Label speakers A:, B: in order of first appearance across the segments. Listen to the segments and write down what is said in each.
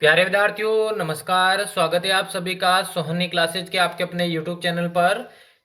A: प्यारे विद्यार्थियों नमस्कार। स्वागत है आप सभी का सोहनी क्लासेज के आपके अपने यूट्यूब चैनल पर।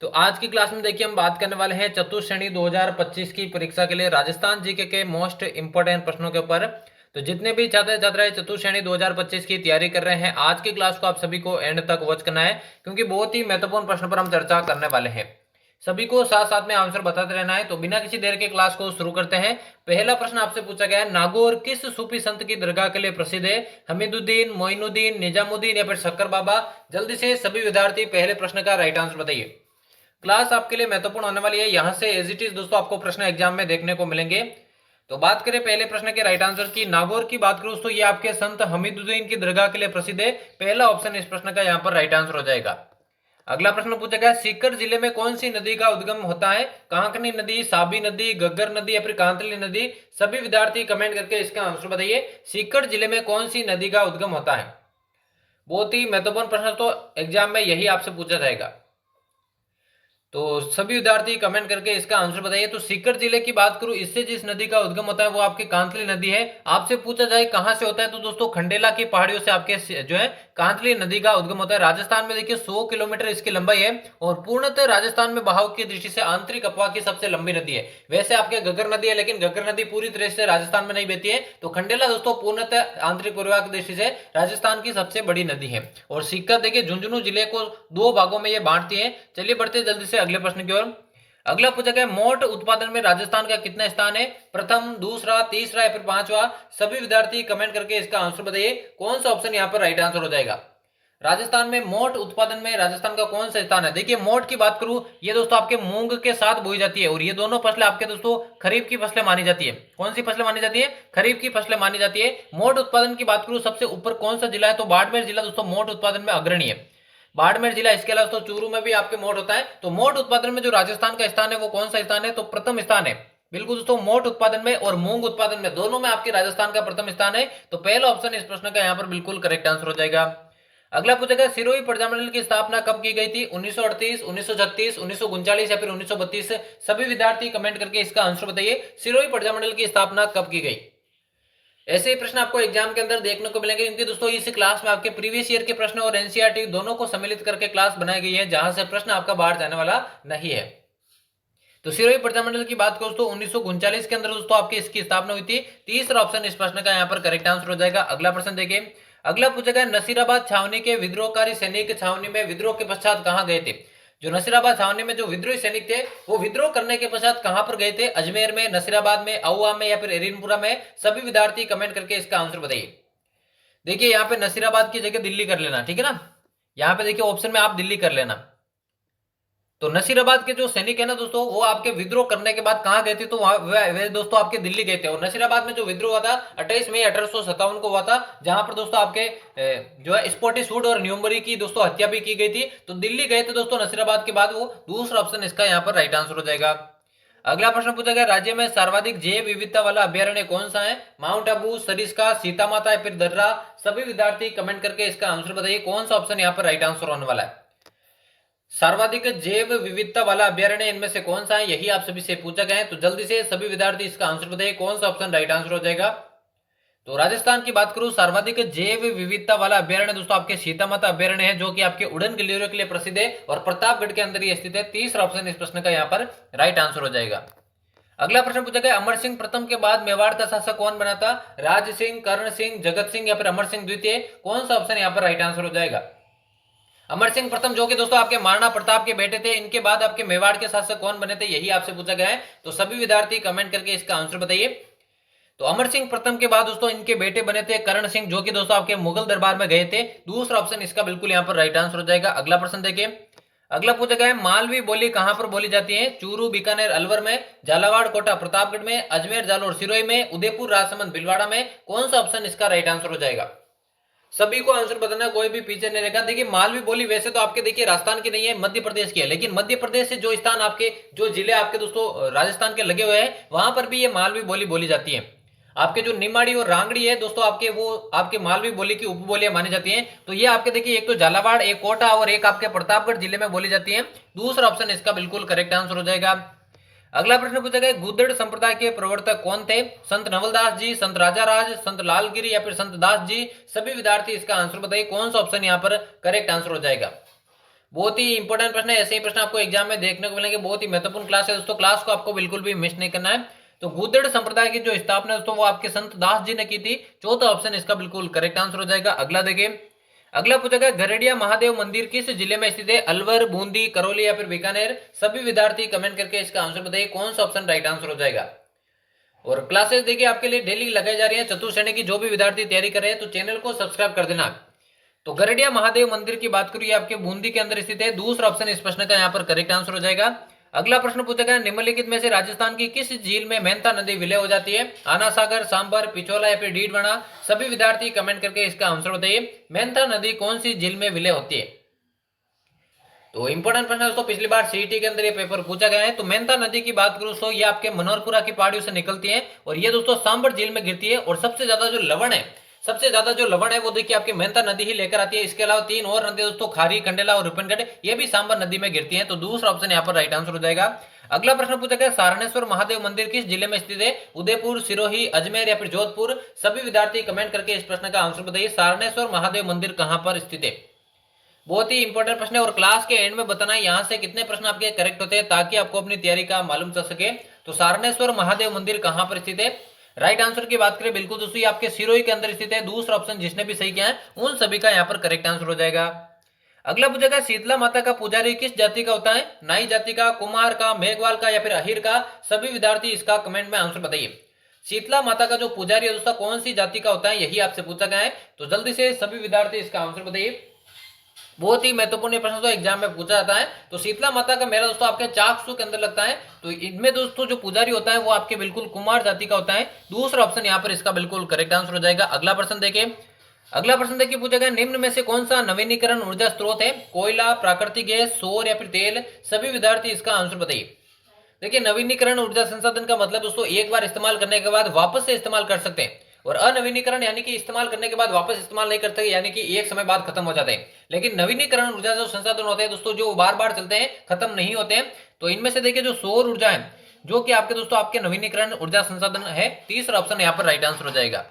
A: तो आज की क्लास में देखिए हम बात करने वाले हैं चतुर्थ श्रेणी 2025 की परीक्षा के लिए राजस्थान जीके के मोस्ट इंपोर्टेंट प्रश्नों के ऊपर। तो जितने भी छात्र छात्राएं चतुर्थ श्रेणी 2025 की तैयारी कर रहे हैं, आज की क्लास को आप सभी को एंड तक वॉच करना है, क्योंकि बहुत ही महत्वपूर्ण प्रश्न पर हम चर्चा करने वाले हैं। सभी को साथ साथ में आंसर बताते रहना है। तो बिना किसी देर के क्लास को शुरू करते हैं। पहला प्रश्न आपसे पूछा गया है, नागौर किस सूफी संत की दरगाह के लिए प्रसिद्ध है? हमीदुद्दीन, मोइनुद्दीन, निजामुद्दीन या फिर शक्कर बाबा? जल्दी से सभी विद्यार्थी पहले प्रश्न का राइट आंसर बताइए। क्लास आपके लिए महत्वपूर्ण होने वाली है। यहां से एज इट इज दोस्तों आपको प्रश्न एग्जाम में देखने को मिलेंगे। तो बात करें पहले प्रश्न के राइट आंसर की, नागौर की बात करूं दोस्तों, ये आपके संत हमीदुद्दीन की दरगाह के लिए प्रसिद्ध है। पहला ऑप्शन इस प्रश्न का यहाँ पर राइट आंसर हो जाएगा। अगला प्रश्न पूछा गया, सीकर जिले में कौन सी नदी का उद्गम होता है? कांकनी नदी, साबी नदी, घग्गर नदी या फिर कांतली नदी? सभी विद्यार्थी कमेंट करके इसका आंसर बताइए। सीकर जिले में कौन सी नदी का उद्गम होता है? बहुत ही महत्वपूर्ण प्रश्न, तो एग्जाम में यही आपसे पूछा जाएगा। तो सभी विद्यार्थी कमेंट करके इसका आंसर बताइए। तो सीकर जिले की बात करूं, इससे जिस नदी का उद्गम होता है वो आपकी कांतली नदी है। आपसे पूछा जाए कहां से होता है, तो दोस्तों खंडेला की पहाड़ियों से आपके जो है कांतली नदी का उद्गम होता है। राजस्थान में देखिए 100 किलोमीटर इसकी लंबाई है और पूर्णतः राजस्थान में बहाव की दृष्टि से आंतरिक अफवाह की सबसे लंबी नदी है। वैसे आपके घग्गर नदी है, लेकिन घग्गर नदी पूरी तरह से राजस्थान में नहीं बहती है। तो खंडेला दोस्तों पूर्णतः आंतरिक प्रवाह की दृष्टि से राजस्थान की सबसे बड़ी नदी है। और सीकर देखिए झुंझुनू जिले को दो भागों में ये बांटती है। चलिए बढ़ते जल्दी से अगले प्रश्न की ओर। अगला पूछा गया, मोट उत्पादन में राजस्थान का कितना स्थान है? प्रथम, दूसरा, तीसरा या फिर पांचवा? सभी विद्यार्थी कमेंट करके इसका आंसर बताइए। कौन सा ऑप्शन यहाँ पर राइट आंसर हो जाएगा? राजस्थान में मोट उत्पादन में राजस्थान का कौन सा स्थान है? देखिए मोट की बात करूं, ये दोस्तों आपके मूंग के साथ बोई जाती है और ये दोनों फसलें आपके दोस्तों खरीफ की फसलें मानी जाती है। कौन सी फसलें मानी जाती है? खरीफ की फसलें मानी जाती है। मोट उत्पादन की बात करूं, सबसे ऊपर कौन सा जिला है? तो बाड़मेर जिला दोस्तों मोट उत्पादन में अग्रणी है। बाड़मेर जिला, इसके अलावा दोस्तों चूरू में भी आपके मोट होता है। तो मोट उत्पादन में जो राजस्थान का स्थान है वो कौन सा स्थान है? तो प्रथम स्थान है। बिल्कुल दोस्तों, मोट उत्पादन में और मूंग उत्पादन में दोनों में आपके राजस्थान का प्रथम स्थान है। तो पहला ऑप्शन इस प्रश्न का यहाँ पर बिल्कुल करेक्ट आंसर हो जाएगा। अगला पूछा गया, सिरोही प्रजामंडल की स्थापना कब की गई थी? 1938, 1936, 1939 या फिर 1932? सभी विद्यार्थी कमेंट करके इसका आंसर बताइए। सिरोही प्रजामंडल की स्थापना कब की गई? ऐसे ही प्रश्न आपको एग्जाम के अंदर देखने को मिलेंगे, क्योंकि दोस्तों इस क्लास में आपके प्रीवियस ईयर के प्रश्न और एनसीईआरटी दोनों को सम्मिलित करके क्लास बनाई गई है, जहां से प्रश्न आपका बाहर जाने वाला नहीं है। तो सिरोही प्रजामंडल की बात करो तो 1939 के अंदर दोस्तों आपकी इसकी स्थापना हुई थी। तीसरा ऑप्शन इस प्रश्न का यहाँ पर करेक्ट आंसर हो जाएगा। अगला प्रश्न देखिए। अगला पूछा गया, नसीराबाद छावनी के विद्रोहकारी सैनिक छावनी में विद्रोह के पश्चात कहाँ गए थे? जो नसीराबाद छावनी में जो विद्रोही सैनिक थे वो विद्रोह करने के पश्चात कहां पर गए थे? अजमेर में, नसीराबाद में, आउआ में या फिर एरिनपुरा में? सभी विद्यार्थी कमेंट करके इसका आंसर बताइए। देखिए यहाँ पे नसीराबाद की जगह दिल्ली कर लेना, ठीक है ना। यहाँ पे देखिए ऑप्शन में आप दिल्ली कर लेना। तो नसीराबाद के जो सैनिक है ना दोस्तों, वो आपके विद्रोह करने के बाद कहां गए थे? तो वे दोस्तों आपके दिल्ली गए थे। और नसीराबाद में जो विद्रोह हुआ था 28 मई 1857 को हुआ था, जहां पर दोस्तों आपके जो है स्पॉटिसवुड और न्यूमबरी की दोस्तों हत्या भी की गई थी। तो दिल्ली गए थे दोस्तों नसीराबाद के बाद वो। दूसरा ऑप्शन इसका यहाँ पर राइट आंसर हो जाएगा। अगला प्रश्न पूछा गया, राज्य में सर्वाधिक जैव विविधता वाला अभ्यारण्य कौन सा है? माउंट आबू, सरिस्का, सीता माता या फिर दर्रा? सभी विद्यार्थी कमेंट करके इसका आंसर बताइए। कौन सा ऑप्शन यहाँ पर राइट आंसर होने वाला है? सर्वाधिक जैव विविधता वाला अभ्यारण्य इनमें से कौन सा है, यही आप सभी से पूछा गया है। तो जल्दी से सभी विद्यार्थी इसका आंसर बताइए। कौन सा ऑप्शन राइट आंसर हो जाएगा? तो राजस्थान की बात करूं, सर्वाधिक जैव विविधता वाला अभ्यारण्य दोस्तों आपके सीता माता अभ्यारण्य है, जो कि आपके उड़न गिल्लियों के लिए प्रसिद्ध है और प्रतापगढ़ के अंदर ये स्थित है। तीसरा ऑप्शन इस प्रश्न का यहाँ पर राइट आंसर हो जाएगा। अगला प्रश्न पूछा गया, अमर सिंह प्रथम के बाद मेवाड़ का शासक कौन बना था? राज सिंह, कर्ण सिंह, जगत सिंह या फिर अमर सिंह द्वितीय? कौन सा ऑप्शन यहाँ पर राइट आंसर हो जाएगा? अमर सिंह प्रथम, जो कि दोस्तों आपके महाराणा प्रताप के बेटे थे। इनके बाद आपके मेवाड़ के शासक कौन बने थे, यही आपसे पूछा गया है। तो सभी विद्यार्थी कमेंट करके इसका आंसर बताइए। तो अमर सिंह प्रथम के बाद दोस्तों इनके बेटे बने थे कर्ण सिंह, जो कि दोस्तों आपके मुगल दरबार में गए थे। दूसरा ऑप्शन इसका बिल्कुल यहाँ पर राइट आंसर हो जाएगा। अगला प्रश्न देखिए। अगला पूछा गया है, मालवी बोली कहां पर बोली जाती है? चूरू, बीकानेर, अलवर में? झालावाड़, कोटा, प्रतापगढ़ में? अजमेर, जालोर, सिरोही में? उदयपुर, राजसमंद, भीलवाड़ा में? कौन सा ऑप्शन इसका राइट आंसर हो जाएगा? सभी को आंसर बताना, कोई भी पीछे नहीं रहेगा। देखिए मालवी बोली वैसे तो आपके देखिए राजस्थान की नहीं है, मध्य प्रदेश की है, लेकिन मध्य प्रदेश से जो स्थान आपके जो जिले आपके दोस्तों राजस्थान के लगे हुए हैं, वहां पर भी ये मालवी बोली बोली जाती है। आपके जो निमाड़ी और रांगड़ी है दोस्तों, आपके वो आपके मालवी बोली की उपबोलियां मानी जाती हैं। तो ये आपके देखिए एक तो झालावाड़, एक कोटा और एक आपके प्रतापगढ़ जिले में बोली जाती है। दूसरा ऑप्शन इसका बिल्कुल करेक्ट आंसर हो जाएगा। अगला प्रश्न पूछा गया गुद्दड़ संप्रदाय के प्रवर्तक कौन थे? संत नवलदास जी, संत राजाराज, संत लालगिरी या फिर संत दास जी? सभी विद्यार्थी इसका आंसर बताइए, कौन सा ऑप्शन यहाँ पर करेक्ट आंसर हो जाएगा। बहुत ही इंपॉर्टेंट प्रश्न है, ऐसे ही प्रश्न आपको एग्जाम में देखने को मिलेंगे। बहुत ही महत्वपूर्ण क्लास है दोस्तों, क्लास को आपको बिल्कुल भी मिस नहीं करना है। तो गुद्दड़ संप्रदाय की जो स्थापना दोस्तों वो आपके संत दास जी ने की थी। चौथा ऑप्शन इसका बिल्कुल करेक्ट आंसर हो जाएगा। अगला देखिए, अगला पूछा गया गरडिया महादेव मंदिर किस जिले में स्थित है? अलवर, बूंदी, करौली या फिर बीकानेर? सभी विद्यार्थी कमेंट करके इसका आंसर बताइए, कौन सा ऑप्शन राइट आंसर हो जाएगा। और क्लासेस देखिए आपके लिए डेली लगाई जा रही है चतुर्थ श्रेणी की, जो भी विद्यार्थी तैयारी कर रहे हैं तो चैनल को सब्सक्राइब कर देना। तो गरडिया महादेव मंदिर की बात करिए आपके बूंदी के अंदर स्थित है। दूसरा ऑप्शन इस प्रश्न का यहाँ पर करेक्ट आंसर हो जाएगा। अगला प्रश्न पूछा गया निम्नलिखित में से राजस्थान की किस झील में मेहता नदी विलय हो जाती है? आना सागर, सांबर, पिछोला या फिर डीडवाना? सभी विद्यार्थी कमेंट करके इसका आंसर बताइए, मेहता नदी कौन सी झील में विलय होती है। तो इंपॉर्टेंट प्रश्न है दोस्तों, पिछली बार सीईटी के अंदर ये पेपर पूछा गया है। तो मेहता नदी की बात करूं तो ये आपके मनोहरपुरा की पहाड़ियों से निकलती है और ये दोस्तों सांबर झील में गिरती है। और सबसे ज्यादा जो लवण है वो देखिए आपकी मेहता नदी ही लेकर आती है। इसके अलावा तीन और नदी दोस्तों खारी, कंडेला और रूपनगढ़, ये भी सांबर नदी में गिरती है। तो दूसरा ऑप्शन यहाँ पर राइट आंसर हो जाएगा। अगला प्रश्न पूछा गया सारणेश्वर महादेव मंदिर किस जिले में स्थित है? उदयपुर, सिरोही, अजमेर या फिर जोधपुर? सभी विद्यार्थी कमेंट करके इस प्रश्न का आंसर बताइए, सारणेश्वर महादेव मंदिर कहां पर स्थित है। बहुत ही इंपॉर्टेंट प्रश्न है और क्लास के एंड में बताना है यहां से कितने प्रश्न आपके करेक्ट होते हैं, ताकि आपको अपनी तैयारी का मालूम चल सके। तो सारणेश्वर महादेव मंदिर कहां पर स्थित है? राइट आंसर की बात करें बिल्कुल दोस्तों ये आपके सिरोही के अंदर स्थित है। दूसरा ऑप्शन जिसने भी सही किया है उन सभी का यहाँ पर करेक्ट आंसर हो जाएगा। अगला पूछेगा शीतला माता का पुजारी किस जाति का होता है? नाई जाति का, कुमार का, मेघवाल का या फिर अहिर का? सभी विद्यार्थी इसका कमेंट में आंसर बताइए। शीतला माता का जो पुजारी है दोस्तों कौन सी जाति का होता है, यही आपसे पूछा गया है। तो जल्दी से सभी विद्यार्थी इसका आंसर बताइए। बहुत ही महत्वपूर्ण प्रश्न तो एग्जाम में पूछा जाता है। तो शीतला माता का मेला दोस्तों आपके चाकसू के अंदर लगता है। तो इनमें दोस्तों जो पुजारी होता है वो आपके बिल्कुल कुमार जाति का होता है। दूसरा ऑप्शन यहाँ पर इसका बिल्कुल करेक्ट आंसर हो जाएगा। अगला प्रश्न देखिए, पूछा गया निम्न में से कौन सा नवीनीकरण ऊर्जा स्रोत है? कोयला, प्राकृतिक गैस, सौर या फिर तेल? सभी विद्यार्थी इसका आंसर बताइए। देखिए नवीनीकरण ऊर्जा संसाधन का मतलब दोस्तों एक बार इस्तेमाल करने के बाद वापस से इस्तेमाल कर सकते हैं, और अनवीनीकरण यानी कि इस्तेमाल करने के बाद वापस इस्तेमाल नहीं करते, यानी कि एक समय बाद खत्म हो जाते हैं। लेकिन नवीनीकरण ऊर्जा जो संसाधन होते हैं दोस्तों जो बार बार चलते हैं, खत्म नहीं होते हैं। तो इनमें से देखिए जो सौर ऊर्जा है जो कि आपके दोस्तों आपके नवीनीकरण ऊर्जा संसाधन है। तीसरा ऑप्शन यहाँ पर राइट आंसर हो जाएगा।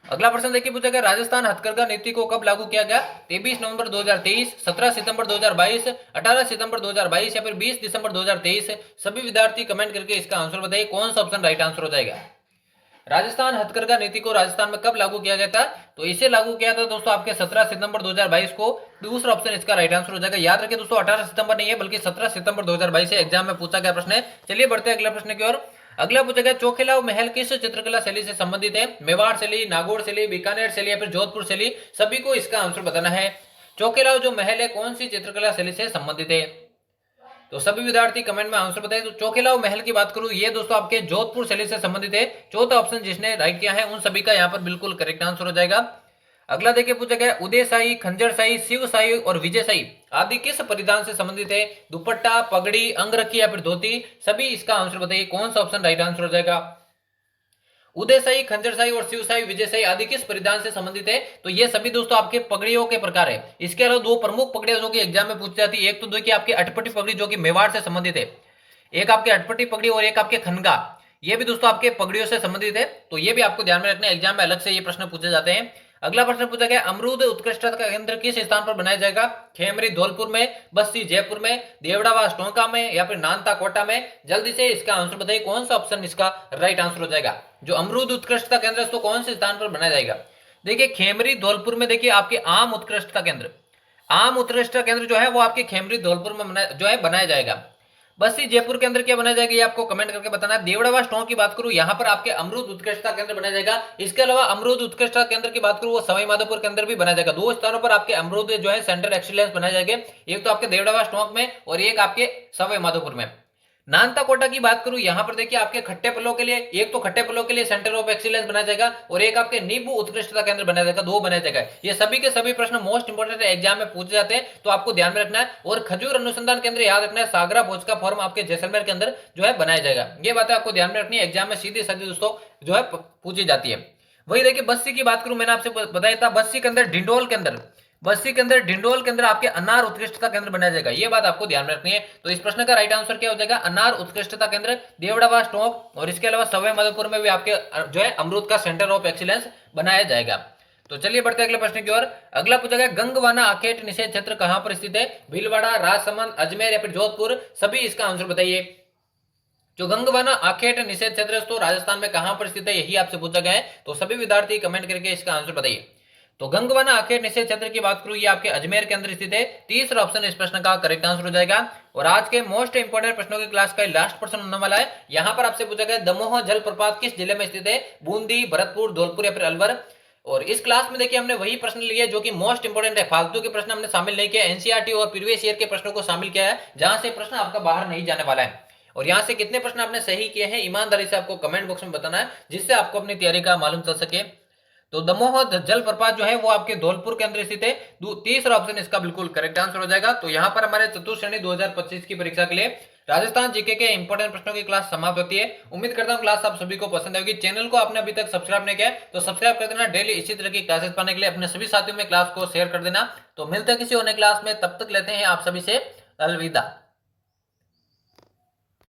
A: अगला प्रश्न देखिए पूछा गया राजस्थान हथकरघा नीति को कब लागू किया गया? 23 नवंबर 2023, 17 सितंबर 2022, 18 सितंबर 2022 या फिर 20 दिसंबर 2023? सभी विद्यार्थी कमेंट करके इसका आंसर बताइए, कौन सा ऑप्शन राइट आंसर हो जाएगा। राजस्थान हथकरघा नीति को राजस्थान में कब लागू किया गया था? तो इसे लागू किया था दोस्तों आपके 17 सितंबर 2022 को। दूसरा ऑप्शन इसका राइट आंसर हो जाएगा। याद रखिए दोस्तों 18 सितंबर नहीं है बल्कि 17 सितंबर 2022 से एग्जाम में पूछा गया प्रश्न है। चलिए बढ़ते हैं अगले प्रश्न की ओर। अगला पूछा गया चोखेलाव महल किस चित्रकला शैली से संबंधित है? मेवाड़ शैली, नागौर शैली, बीकानेर शैली या फिर जोधपुर शैली? सभी को इसका आंसर बताना है। चोखेलाव जो महल है कौन सी चित्रकला शैली से संबंधित है? तो सभी विद्यार्थी कमेंट में आंसर बताएं। तो चोखेलाव महल की बात करूं ये दोस्तों आपके जोधपुर शैली से संबंधित है। चौथा ऑप्शन जिसने राइट किया है उन सभी का यहाँ पर बिल्कुल करेक्ट आंसर हो जाएगा। अगला देखिए पूछा गया उदयशाही, खंजरशाही, शिवशाही और विजयशाही आदि किस परिधान से संबंधित है? दुपट्टा, पगड़ी, अंगरखी या फिर धोती? सभी इसका आंसर बताइए, कौन सा ऑप्शन राइट आंसर हो जाएगा। उदयशाही, खंजरशाही और शिवशाही, विजयशाही आदि किस परिधान से संबंधित है? तो ये सभी दोस्तों आपके पगड़ियों के प्रकार है। इसके अलावा दो प्रमुख पगड़ियां जो कि एग्जाम में पूछी जाती है, एक तो देखिए आपकी अटपटी पगड़ी जो कि मेवाड़ से संबंधित है, एक आपके अटपटी पगड़ी और एक आपके खनगा, ये भी दोस्तों आपके पगड़ियों से संबंधित है। तो ये भी आपको ध्यान में रखना है, एग्जाम में अलग से ये प्रश्न पूछे जाते हैं। अगला प्रश्न पूछा गया अमरूद उत्कृष्टता का केंद्र किस स्थान पर बनाया जाएगा? खेमरी धौलपुर में, बस्सी जयपुर में, देवड़ावास टोंका में या फिर नानता कोटा में? जल्दी से इसका आंसर बताइए, कौन सा ऑप्शन इसका राइट आंसर हो जाएगा। जो अमरूद उत्कृष्टता केंद्र है तो कौन से स्थान पर बनाया जाएगा? देखिए खेमरी धौलपुर में देखिए आपके आम उत्कृष्टता केंद्र, आम उत्कृष्टता केंद्र जो है वो आपके खेमरी धौलपुर में जो है बनाया जाएगा। बस्सी जयपुर के अंदर क्या बनाया जाएगा ये आपको कमेंट करके बताना है। देवड़ावास टोंक की बात करूं यहाँ पर आपके अमरूद उत्कृष्टता केंद्र बनाया जाएगा। इसके अलावा अमरूद उत्कृष्टता केंद्र की बात करूं वो सवाई माधोपुर के अंदर भी बनाया जाएगा। दो स्थानों पर आपके अमरूद जो है सेंटर एक्सीलेंस बनाए जाएंगे, एक तो आपके देवड़ावास टोंक में और एक आपके सवाई माधोपुर में। नानता कोटा की बात करूं यहाँ पर देखिए आपके खट्टे फलों के लिए, एक तो खट्टे फलों के लिए सेंटर ऑफ एक्सीलेंस बनाया जाएगा और एक आपके नींबू उत्कृष्टता केंद्र बनाया जाएगा, दो बनाया जाएगा। ये सभी के सभी प्रश्न मोस्ट इंपोर्टेंट एग्जाम में पूछे जाते हैं, तो आपको ध्यान में रखना है। और खजूर अनुसंधान केंद्र याद रखना है, सागरा भोज का फॉर्म आपके जैसलमेर के अंदर जो है बनाया जाएगा। ये बातें आपको ध्यान में रखनी है, एग्जाम में सीधी साधी दोस्तों जो है पूछी जाती है। वही देखिए बस्सी की बात करूं, मैंने आपसे बताया था बस्सी के अंदर डिंडोल के अंदर बस्सी के अंदर डिंडोल के अंदर आपके अनार उत्कृष्टता केंद्र बनाया जाएगा, ये बात आपको ध्यान में रखनी है। तो इस प्रश्न का राइट आंसर क्या हो जाएगा, अनार उत्कृष्टता केंद्र देवड़ावास टोंक। और इसके अलावा सवाई माधोपुर में भी आपके जो है अमरूद का सेंटर ऑफ एक्सीलेंस बनाया जाएगा। तो चलिए बढ़ते हैं अगले प्रश्न की ओर। अगला पूछा गया गंगवाना आखेट निषेध क्षेत्र कहां पर स्थित है, भीलवाड़ा, राजसमंद, अजमेर या फिर जोधपुर, सभी इसका आंसर बताइए। जो गंगवाना आखेट निषेध क्षेत्र है तो राजस्थान में कहां पर स्थित है, यही आपसे पूछा गया है। तो सभी विद्यार्थी कमेंट करके इसका आंसर बताइए। तो गंगवाना आखेट निषेध क्षेत्र की बात करूं, ये आपके अजमेर के अंदर स्थित है। तीसरा ऑप्शन इस प्रश्न का करेक्ट आंसर हो जाएगा। और आज के मोस्ट इंपोर्टेंट प्रश्नों की क्लास का लास्ट प्रश्न होने वाला है। यहां पर आपसे पूछा गया दमोह जलप्रपात किस जिले में स्थित है, बूंदी, भरतपुर, धौलपुर या फिर अलवर। और इस क्लास में देखिए हमने वही प्रश्न लिए जो कि मोस्ट इंपोर्टेंट है, फालतू के प्रश्न हमने शामिल नहीं किया। एनसीईआरटी और प्रीवियस ईयर के प्रश्नों को शामिल किया है, जहां से प्रश्न आपका बाहर नहीं जाने वाला है। और यहां से कितने प्रश्न आपने सही किए हैं ईमानदारी से आपको कमेंट बॉक्स में बताना है, जिससे आपको अपनी तैयारी का मालूम चल सके। तो दमोह जलप्रपात जो है वो आपके धौलपुर के अंदर स्थित है। तीसरा ऑप्शन इसका बिल्कुल करेक्ट आंसर हो जाएगा। तो यहां पर हमारे चतुर्थ श्रेणी 2025 की परीक्षा के लिए राजस्थान जीके के इंपोर्टेंट प्रश्नों की क्लास समाप्त होती है। उम्मीद करता हूं क्लास आप सभी को पसंद आएगी। चैनल को आपने अभी तक सब्सक्राइब नहीं किया तो सब्सक्राइब कर देना। डेली इसी तरह की क्लासेस पाने के लिए अपने सभी साथियों में क्लास को शेयर कर देना। तो मिलते हैं किसी और नई क्लास में, तब तक लेते हैं आप सभी से अलविदा।